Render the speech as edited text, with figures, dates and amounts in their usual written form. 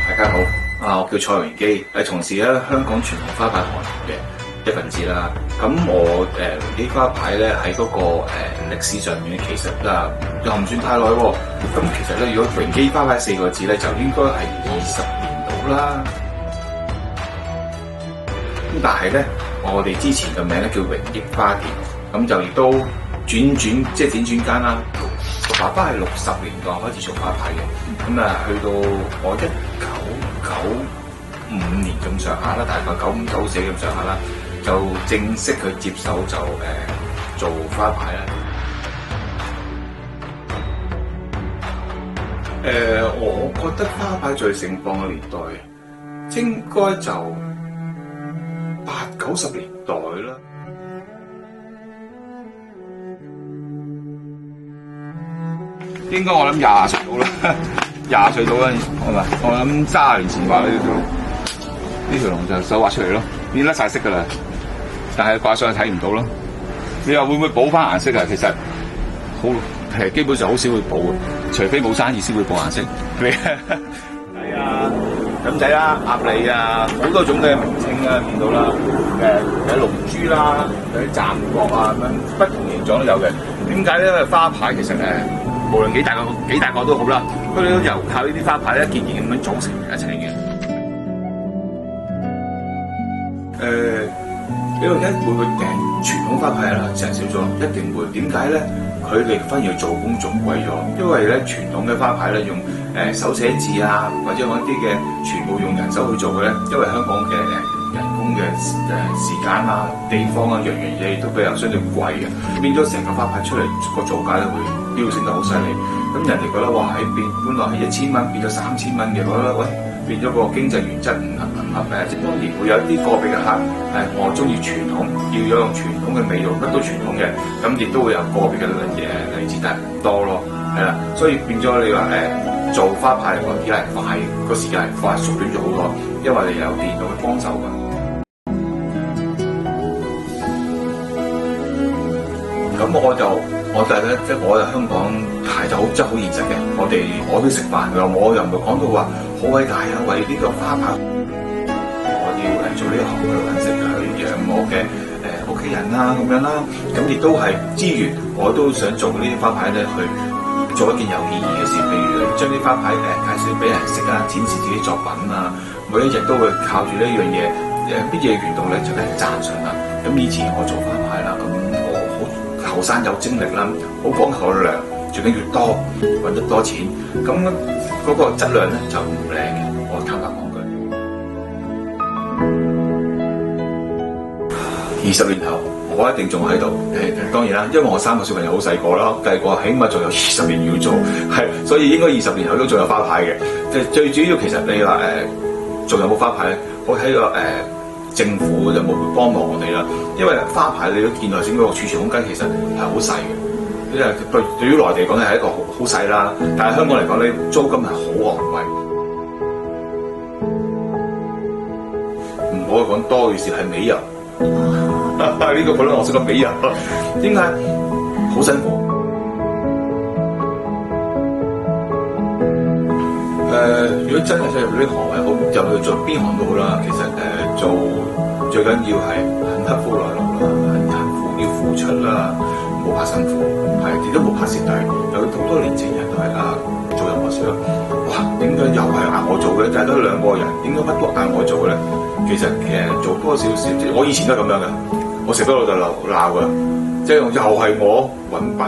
大家好，我叫蔡榮基，係從事咧香港傳統花牌行業嘅一份子啦。咁我榮基花牌咧喺嗰個歷史上面，其實又唔算太耐喎。咁其實咧，如果榮基花牌4個字咧，就應該係20年到啦。咁但係咧，我哋之前嘅名咧叫榮益花店，咁就亦都輾轉間啦。我爸爸係60年代開始做花牌嘅，咁去到我1995年咁上下啦，大概95、94咁上下啦，就正式去接手就做花牌啦。我覺得花牌最盛況嘅年代應該就80、90年代啦。應該我諗20歲到啦，20歲到啦，係咪？我諗30年前畫呢條龍就手畫出嚟咯，已經甩晒色噶啦，但係掛上去睇唔到咯。你話會唔會補翻顏色啊？其實基本上好少會補嘅，除非冇生意先會補顏色。係啊，錦仔啦、鴨脷啊，好多種嘅名稱啊，見到啦，有龍珠啦，有啲斬角啊，咁樣不同形狀都有嘅。點解咧？因為花牌其實無論幾大個都好啦，佢哋都由靠呢啲花牌一件件咁樣組成一齊嘅。你話會唔會訂傳統花牌啦？成日少咗，一定會。點解咧？佢哋反而做工仲貴咗，因為咧傳統嘅花牌咧用手寫字啊，或者講一啲嘅全部用人手去做嘅咧，因為香港嘅人工嘅時間啊、地方啊，樣嘢都比較相對貴嘅，變咗成個花牌出嚟個造價咧會飆升得好犀利。咁人哋覺得哇，喺本來係1000蚊變咗3000蚊嘅，覺得喂變咗個經濟原則唔合即當然會有啲個別嘅客我中意傳統，要有用傳統嘅味道，乜都傳統嘅，咁亦都會有個別嘅例子，但係唔多咯，係啦。所以變咗你話做花牌嚟講，依家係快，個時間係快，縮短咗好多，因為你有電腦去幫手㗎。咁我就咧，即係我哋香港係就好真係好現實嘅。我都食飯㗎，我又唔係講到話好偉大啊，為呢個花牌，我要做呢個行業去揾食，去養我嘅屋企人啦，咁樣啦。咁亦都係之餘，我都想做呢啲花牌咧，去做一件有意義嘅事，譬如將啲花牌介紹俾人識啊，展示自己作品啊。每一日都會靠住呢樣嘢，乜嘢緣到咧就俾人讚賞啦。咁以前我做花牌啦，咁後生有精力啦，好講求量，最緊要多揾得多錢，咁嗰個質量咧就唔靚嘅。我坦白講句，20年後我一定仲喺度。當然啦，因為我3個小朋友好細個啦，計過起碼仲有20年要做，係，所以應該20年後都仲有花牌嘅。最主要其實你話仲有冇花牌咧？我睇個政府就冇幫忙我哋啦，因為花牌你都見頭先嗰個儲存空間其實係好細嘅，因為對於內地嚟講係一個好細啦，但係香港嚟講咧租金係好昂貴，唔好講多嘅事係美人，呢個覺得我識個美人，點解？好辛苦。如果真係想入呢行係好，就去做邊行都好啦。其實做最緊要係肯刻苦耐勞啦，要付出啦，冇怕辛苦，亦都冇怕蝕底。有好多年青人都係做任何事咯。哇，點解又係嗌我做嘅？就係得2個人，點解乜都嗌我做嘅咧？其實做多少少，我以前都係咁樣嘅，我成日都老豆鬧㗎，即係又係我揾笨。